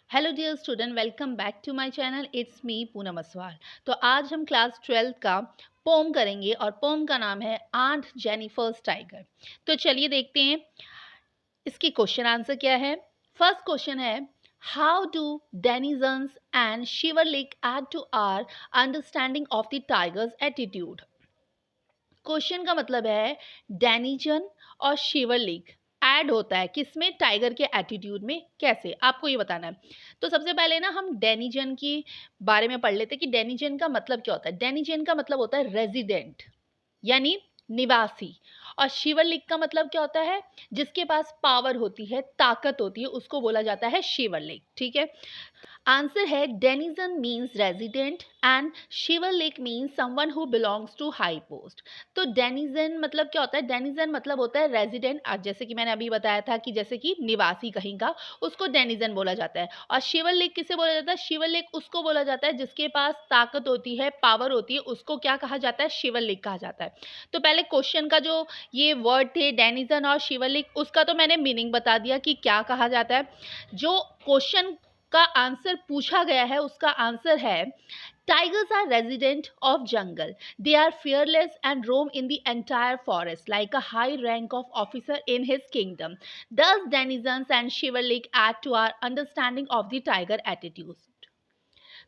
Hello dear student, welcome back to my channel. It's me Poonam Aswal. तो आज हम class 12th का पोम करेंगे और पोम का नाम है आंट जेनिफर्स टाइगर। तो चलिए देखते हैं इसकी क्वेश्चन आंसर क्या है। फर्स्ट क्वेश्चन है, how do denizens and Shivalik add to our understanding of the tiger's attitude. Question का मतलब है डेनिजन और शिवरलिक ऐड होता है किसमें, टाइगर के एटीट्यूड में, कैसे, आपको ये बताना है। तो सबसे पहले ना हम डेनिजन की बारे में पढ़ लेते हैं कि डेनिजन का मतलब क्या होता है। डेनिजन का मतलब होता है रेजिडेंट यानी निवासी, और शिवरलिक का मतलब क्या होता है, जिसके पास पावर होती है, ताकत होती है, उसको बोला जाता है शिवरलिक। ठीक है, आंसर है denizen means resident and Shivalik means someone who belongs to high post. तो डेनिजन मतलब क्या होता है, डेनिजन मतलब होता है रेजिडेंट, जैसे कि मैंने अभी बताया था कि जैसे कि निवासी कहीं का, उसको डेनिजन बोला जाता है। और शिवरलिक किसे बोला जाता है, शिवरलिक उसको बोला जाता है जिसके पास ताकत होती है, पावर होती है, उसको क्या कहा जाता है, शिवरलिक कहा जाता है। तो पहले क्वेश्चन का जो ये वर्ड थे डेनिजन और शिवरलिक, उसका तो मैंने मीनिंग बता दिया कि क्या कहा जाता है। जो क्वेश्चन का आंसर पूछा गया है उसका आंसर है, tigers are resident of jungle. They are fearless and roam in the entire forest like a high rank of officer in his kingdom. Thus denizens and chivalric add to our understanding of the tiger attitudes.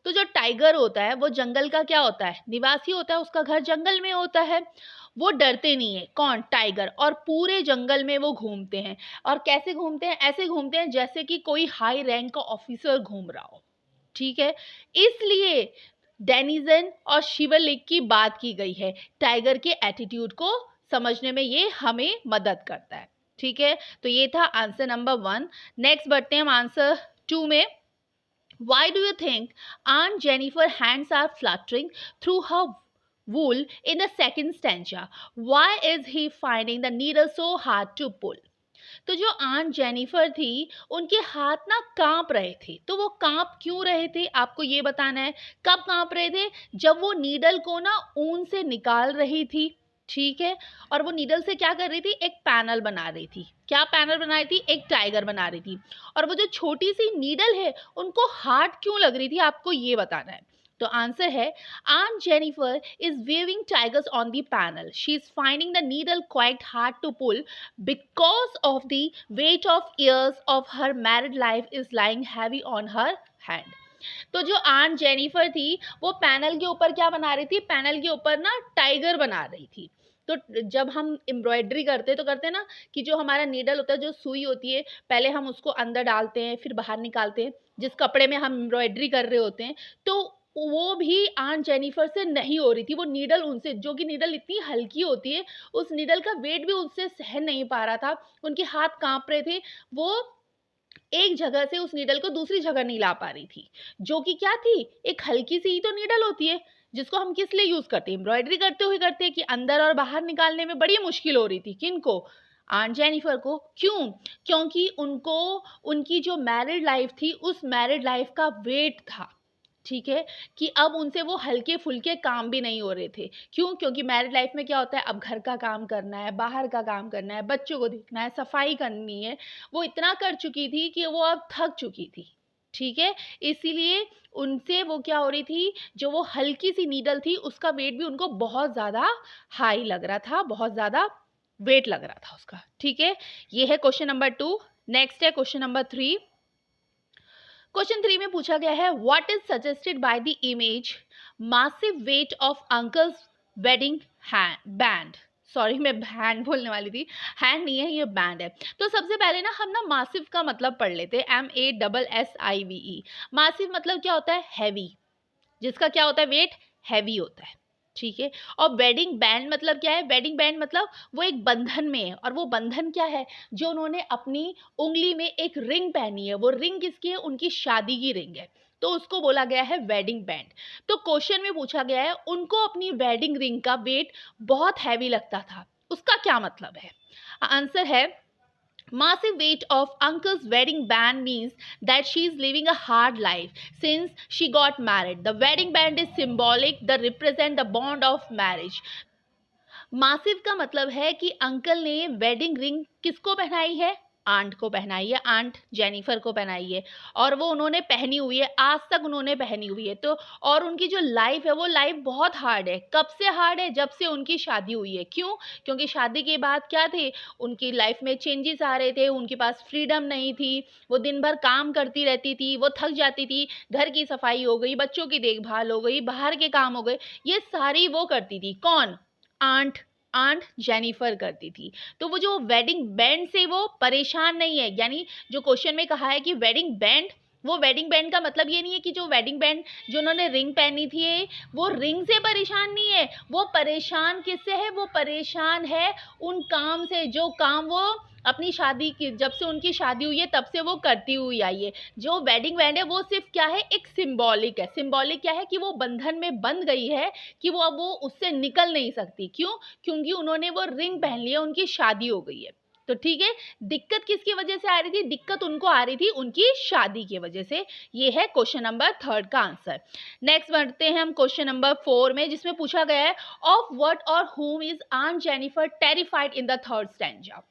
तो जो tiger होता है वो जंगल का क्या होता है, निवासी होता है, उसका घर जंगल में होता है। वो डरते नहीं है, कौन, टाइगर, और पूरे जंगल में वो घूमते हैं। और कैसे घूमते हैं, ऐसे घूमते हैं जैसे कि कोई हाई रैंक का ऑफिसर घूम रहा हो। ठीक है, इसलिए डेनिजन और शिवरलिक की बात की गई है। टाइगर के एटीट्यूड को समझने में ये हमें मदद करता है। ठीक है, तो ये था आंसर नंबर 1। नेक्स्ट बढ़ते हैं हम आंसर 2 में। Why do you think Aunt Jennifer's hands are fluttering through her wool in the second stanza? Why is he finding the needle so hard to pull? तो जो आंट जेनिफर थी उनके हाथ ना कांप रहे थे। तो वो कांप क्यों रहे थे, आपको ये बताना है। कब कांप रहे थे, जब वो नीडल को ना ऊन से निकाल रही थी। ठीक है, और वो नीडल से क्या कर रही थी, एक पैनल बना रही थी। क्या पैनल बना रही थी, एक टाइगर बना रही थी। और वो जो छोटी सी नीडल है उनको हार्ड क्यों लग रही थी, आपको ये बताना है। तो आंसर है, Aunt Jennifer is weaving tigers on the panel. She is finding the needle quite hard to pull because of the weight of years of her married life is lying heavy on her hand. तो जो aunt Jennifer थी वो panel के ऊपर क्या बना रही थी, पैनल के ऊपर ना टाइगर बना रही थी। तो जब हम एम्ब्रॉयडरी करते हैं तो करते हैं ना कि जो हमारा नीडल होता है, जो सुई होती है, पहले हम उसको अंदर डालते हैं फिर बाहर निकालते हैं, जिस कपड़े में हम एम्ब्रॉयडरी कर रहे होते हैं। तो वो भी आंट जेनिफर से नहीं हो रही थी। वो नीडल उनसे, जो कि नीडल इतनी हल्की होती है, उस नीडल का वेट भी उससे सहन नहीं पा रहा था। उनके हाथ कांप रहे थे। वो एक जगह से उस नीडल को दूसरी जगह नहीं ला पा रही थी, जो कि क्या थी, एक हल्की सी ही तो नीडल होती है, जिसको हम किस लिए यूज करते हैं, एम्ब्रॉयडरी करते हुए करते हैं, कि अंदर और बाहर निकालने में बड़ी मुश्किल हो रही थी। किनको, आंट जेनिफर को। क्यों, क्योंकि उनको उनकी जो मैरिड लाइफ थी उस मैरिड लाइफ का वेट था। ठीक है, कि अब उनसे वो हल्के फुल्के काम भी नहीं हो रहे थे। क्यों, क्योंकि मैरिड लाइफ में क्या होता है, अब घर का काम करना है, बाहर का काम करना है, बच्चों को देखना है, सफाई करनी है। वो इतना कर चुकी थी कि वो अब थक चुकी थी। ठीक है, इसीलिए उनसे वो क्या हो रही थी, जो वो हल्की सी नीडल थी उसका वेट भी उनको बहुत ज़्यादा हाई लग रहा था, बहुत ज़्यादा वेट लग रहा था उसका। ठीक है, ये है क्वेश्चन नंबर 2। नेक्स्ट है क्वेश्चन नंबर 3। क्वेश्चन 3 में पूछा गया है, what is suggested by the image massive weight of uncle's wedding band. Sorry, मैं बैंड बोलने वाली थी, हैंड नहीं है, ये बैंड है। तो सबसे पहले ना हम ना मासिव का मतलब पढ़ लेते हैं, MASSIVE। मासिव मतलब क्या होता है, हैवी, जिसका क्या होता है, वेट हैवी होता है। ठीक है, और वेडिंग बैंड मतलब क्या है, वेडिंग बैंड मतलब वो एक बंधन में है, और वो बंधन क्या है, जो उन्होंने अपनी उंगली में एक रिंग पहनी है। वो रिंग किसकी है, उनकी शादी की रिंग है, तो उसको बोला गया है वेडिंग बैंड। तो क्वेश्चन में पूछा गया है, उनको अपनी वेडिंग रिंग का वेट बहुत हैवी लगता था, उसका क्या मतलब है। आंसर है, massive weight of uncle's wedding band means that she is living a hard life since she got married. The wedding band is symbolic, that represent the bond of marriage. Massive का मतलब है कि uncle ने wedding ring किसको पहनाई है, aunt को पहनाई है, आंट जेनिफर को पहनाई है और वो उन्होंने पहनी हुई है, आज तक उन्होंने पहनी हुई है। तो और उनकी जो लाइफ है वो लाइफ बहुत हार्ड है। कब से हार्ड है? जब से उनकी शादी हुई है। क्यों? क्योंकि शादी के बाद क्या थे, उनकी लाइफ में चेंजेस आ रहे थे, उनके पास फ्रीडम नहीं थी, वो दिन भर काम करती रहती थी, वो थक जाती थी, घर की सफाई हो गई, बच्चों की देखभाल हो गई, बाहर के काम हो गए, ये सारी वो करती थी। कौन? आंट आंट जेनिफर करती थी। तो वो जो वेडिंग बैंड से वो परेशान नहीं है, यानी जो क्वेश्चन में कहा है कि वेडिंग बैंड, वो वेडिंग बैंड का मतलब ये नहीं है कि जो वेडिंग बैंड जो उन्होंने रिंग पहनी थी वो रिंग से परेशान नहीं है। वो परेशान किससे है? वो परेशान है उन काम से जो काम वो अपनी शादी की, जब से उनकी शादी हुई है तब से वो करती हुई आई है। जो वेडिंग बैंड है वो सिर्फ क्या है, एक सिंबॉलिक है। सिंबॉलिक क्या है कि वो बंधन में बंध गई है, कि वो अब वो उससे निकल नहीं सकती। क्यों? क्योंकि उन्होंने वो रिंग पहन लिया, उनकी शादी हो गई है। तो ठीक है, दिक्कत किसकी वजह से आ रही थी? दिक्कत उनको आ रही थी उनकी शादी की वजह से। ये है क्वेश्चन नंबर 3 का आंसर। नेक्स्ट बढ़ते हैं हम क्वेश्चन नंबर 4 में, जिसमें पूछा गया है ऑफ व्हाट और whom is aunt Jennifer terrified in the third stanza.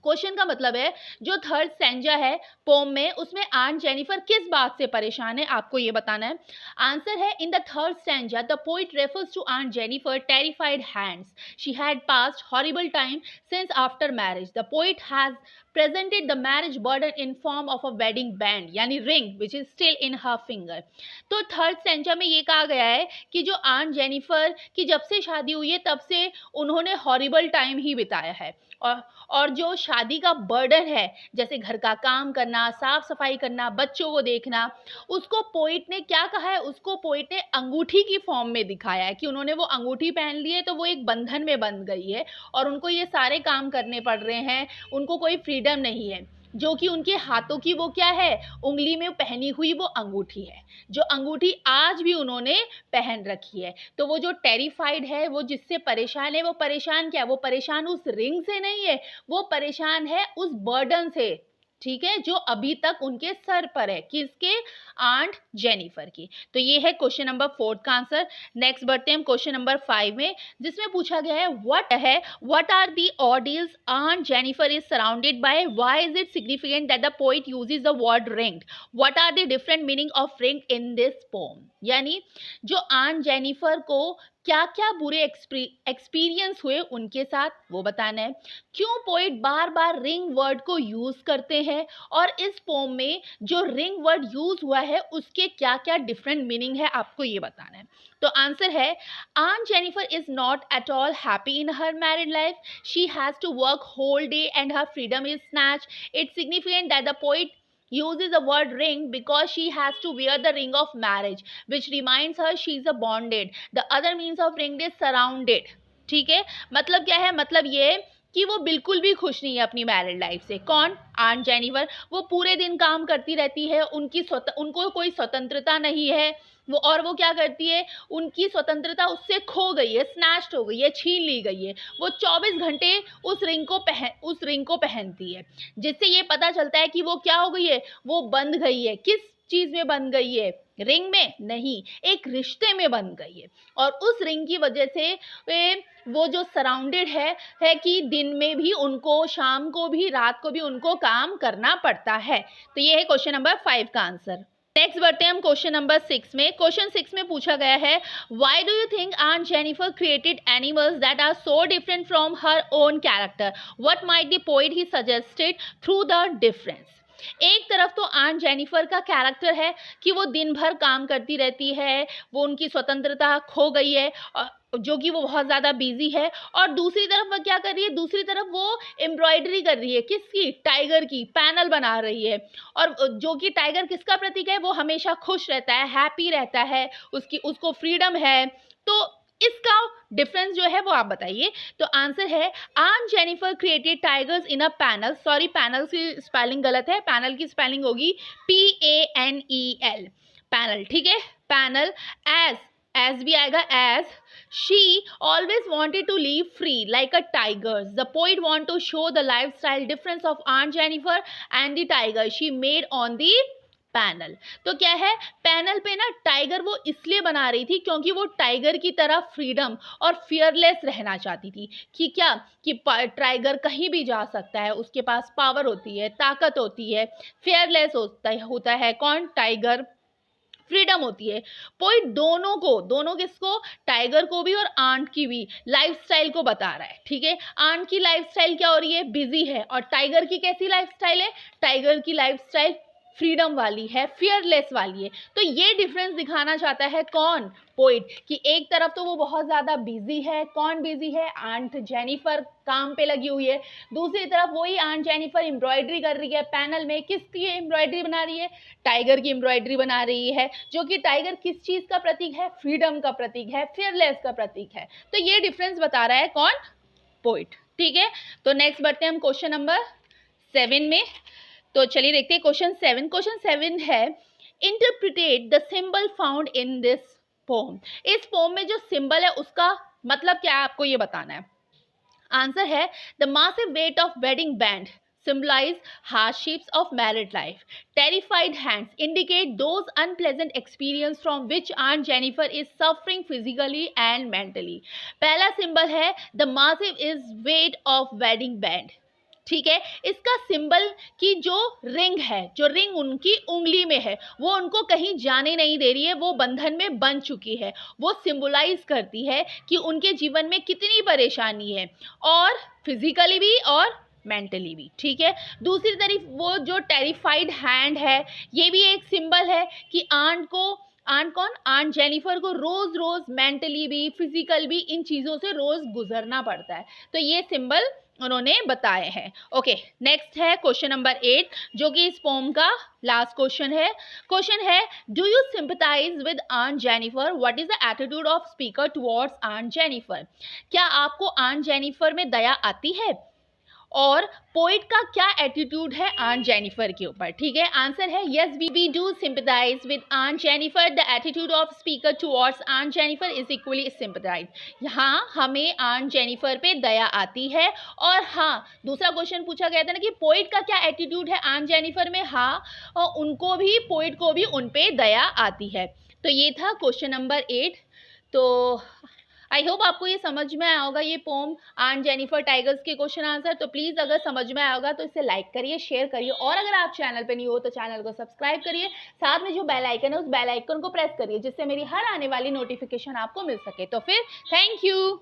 Question का मतलब है जो थर्ड स्टैंजा है पोम में, उसमें आंट जेनिफर किस बात से परेशान है, आपको ये बताना है। आंसर है in the third stanza the poet refers to aunt Jennifer terrified hands she had passed horrible time since after marriage the poet has presented the marriage burden in form of a wedding band यानी ring which is still in her finger। तो third stanza में ये कहा गया है कि जो aunt Jennifer की जब से शादी हुई है तब से उन्होंने हॉरिबल टाइम ही बिताया है, और जो शादी का बर्डन है, जैसे घर का काम करना, साफ सफाई करना, बच्चों को देखना, उसको पोइट ने क्या कहा है? उसको पोइट ने अंगूठी की फॉर्म में दिखाया है कि उन्होंने वो अंगूठी पहन ली है तो वो एक बंधन में बंध गई है और उनको ये सारे काम करने पड़ रहे हैं, उनको कोई फ्रीडम नहीं है। जो कि उनके हाथों की वो क्या है, उंगली में पहनी हुई वो अंगूठी है, जो अंगूठी आज भी उन्होंने पहन रखी है। तो वो जो टेरिफाइड है, वो जिससे परेशान है, वो परेशान क्या है? वो परेशान उस रिंग से नहीं है, वो परेशान है उस बर्डन से, ठीक है, जो अभी तक उनके सर पर है। किसके? आंट जेनिफर की। तो ये है क्वेश्चन नंबर 4 का आंसर। नेक्स्ट बढ़ते हैं हम क्वेश्चन नंबर 5 में, जिसमें पूछा गया है what are the ordeals aunt Jennifer is surrounded by, why is it significant that the poet uses the word ring, what are the different meaning of ring in this poem. यानी जो aunt Jennifer को क्या क्या बुरे experience हुए उनके साथ, वो बताना है। क्यों पोइट बार बार रिंग वर्ड को यूज करते हैं, और इस पोम में जो रिंग वर्ड यूज हुआ है उसके क्या क्या डिफरेंट मीनिंग है, आपको ये बताना है। तो आंसर है aunt Jennifer is not at all happy in her married life, she has to work whole day and her freedom is snatch. It's significant that the poet uses the word ring because she has to wear the ring of marriage which reminds her she is a bonded, the other means of ring is surrounded। ठीक है, मतलब क्या है? मतलब ये कि वो बिल्कुल भी खुश नहीं है अपनी मैरिड लाइफ से। कौन? Aunt Jennifer. वो पूरे दिन काम करती रहती है, उनको कोई स्वतंत्रता नहीं है, वो क्या करती है, उनकी स्वतंत्रता उससे खो गई है, स्नैच्ड हो गई है, छीन ली गई है। वो 24 घंटे उस रिंग को पहनती है, जिससे ये पता चलता है कि वो क्या हो गई है, वो बंध गई है। किस चीज में बंध गई है? रिंग में नहीं, एक रिश्ते में बंध गई है। और उस रिंग की वजह से वो जो सराउंडेड है कि दिन में भी उनको, शाम को भी, रात को भी उनको काम करना पड़ता है। तो ये है क्वेश्चन नंबर 5 का आंसर। नेक्स्ट बढ़ते हैं हम क्वेश्चन नंबर 6 में। क्वेश्चन 6 में पूछा गया है why do you think aunt Jennifer created animals that are so different from her own character, what might the poet he suggested through the difference. एक तरफ तो आंट जेनिफर का कैरेक्टर है कि वो दिन भर काम करती रहती है, वो उनकी स्वतंत्रता खो गई है, जो कि वो बहुत ज़्यादा बिजी है। और दूसरी तरफ वो क्या कर रही है? दूसरी तरफ वो एम्ब्रॉयडरी कर रही है। किसकी? टाइगर की, पैनल बना रही है। और जो कि टाइगर किसका प्रतीक है? वो हमेशा खुश रहता है, हैप्पी रहता है, उसको फ्रीडम है। तो इसका डिफरेंस जो है वो आप बताइए। तो आंसर है aunt Jennifer created tigers in a panel, sorry panel की स्पेलिंग गलत है, पैनल की स्पेलिंग होगी PANEL, पैनल, ठीक है, पैनल। एज भी आएगा, as she always wanted to live free like a tiger. The poet want to show the lifestyle difference of Aunt Jennifer and the tiger she made on the panel. तो क्या है, panel पे ना tiger वो इसलिए बना रही थी क्योंकि वो टाइगर की तरह फ्रीडम और फियरलेस रहना चाहती थी कि क्या, कि टाइगर कहीं भी जा सकता है, उसके पास पावर होती है, ताकत होती है, फियरलेस होता है कौन, टाइगर, फ्रीडम होती है। पोइट दोनों को, दोनों किसको, टाइगर को भी और आंट की भी लाइफस्टाइल को बता रहा है। ठीक है, आंट की लाइफस्टाइल क्या हो रही है, बिजी है, और टाइगर की कैसी लाइफस्टाइल है, टाइगर की लाइफस्टाइल फ्रीडम वाली है, फियरलेस वाली है। तो ये डिफरेंस दिखाना चाहता है कौन, पोइट, कि एक तरफ तो वो बहुत ज्यादा बिजी है, कौन बिजी है, आंट जेनिफर काम पे लगी हुई है, दूसरी तरफ वही आंट जेनिफर एम्ब्रॉयडरी कर रही है पैनल में, किसकी एम्ब्रॉयडरी बना रही है, टाइगर की एम्ब्रॉयडरी बना रही है, जो कि टाइगर किस चीज का प्रतीक है, फ्रीडम का प्रतीक है, फियरलेस का प्रतीक है। तो ये डिफरेंस बता रहा है कौन, पोइट। ठीक है, तो नेक्स्ट बढ़ते हैं हम क्वेश्चन नंबर 7 में। तो चलिए देखते हैं क्वेश्चन 7। क्वेश्चन 7 है, interpret the symbol found in this pome. इस पोम में जो सिंबल है उसका मतलब क्या है, आपको ये बताना है। आंसर है, the massive weight of wedding band symbolize hardships of married life. Terrified hands indicate those unpleasant experiences from which Aunt Jennifer is suffering physically and mentally. पहला सिंबल है the massive is weight of wedding band. ठीक है, इसका symbol की जो ring है, जो ring उनकी उंगली में है, वो उनको कहीं जाने नहीं दे रही है, वो बंधन में बंध चुकी है। वो सिंबलाइज करती है कि उनके जीवन में कितनी परेशानी है, और फिजिकली भी और मेंटली भी। ठीक है, दूसरी तरफ वो जो टेरिफाइड हैंड है, ये भी एक सिंबल है कि आंट को, आंट कौन, आंट जेनिफर को रोज रोज मेंटली भी फिजिकल भी इन चीजों से रोज गुजरना पड़ता है। तो ये सिंबल उन्होंने बताए हैं। ओके, नेक्स्ट है क्वेश्चन नंबर 8, जो कि इस पोम का लास्ट क्वेश्चन है। क्वेश्चन है, do you sympathise with aunt Jennifer, what is the attitude of speaker towards aunt Jennifer. क्या आपको आंट जेनिफर में दया आती है, और पोइट का क्या एटीट्यूड है आंट जेनिफर के ऊपर। ठीक है, आंसर है yes, we do sympathise with aunt Jennifer, the attitude of speaker towards aunt Jennifer is equally sympathise. यहाँ हमें आंट जेनिफर पे दया आती है। और हाँ, दूसरा क्वेश्चन पूछा गया था ना कि पोइट का क्या एटीट्यूड है आंट जेनिफर में, हाँ, और उनको भी, पोइट को भी उन पे दया आती है। तो ये था क्वेश्चन नंबर 8। तो आई होप आपको ये समझ में आया होगा, ये पोम आंट जेनिफर टाइगर्स के क्वेश्चन आंसर। तो प्लीज़ अगर समझ में आया होगा तो इसे लाइक करिए, शेयर करिए, और अगर आप चैनल पे नहीं हो तो चैनल को सब्सक्राइब करिए। साथ में जो बेल आइकन है उस बेल आइकन को प्रेस करिए, जिससे मेरी हर आने वाली नोटिफिकेशन आपको मिल सके। तो फिर थैंक यू।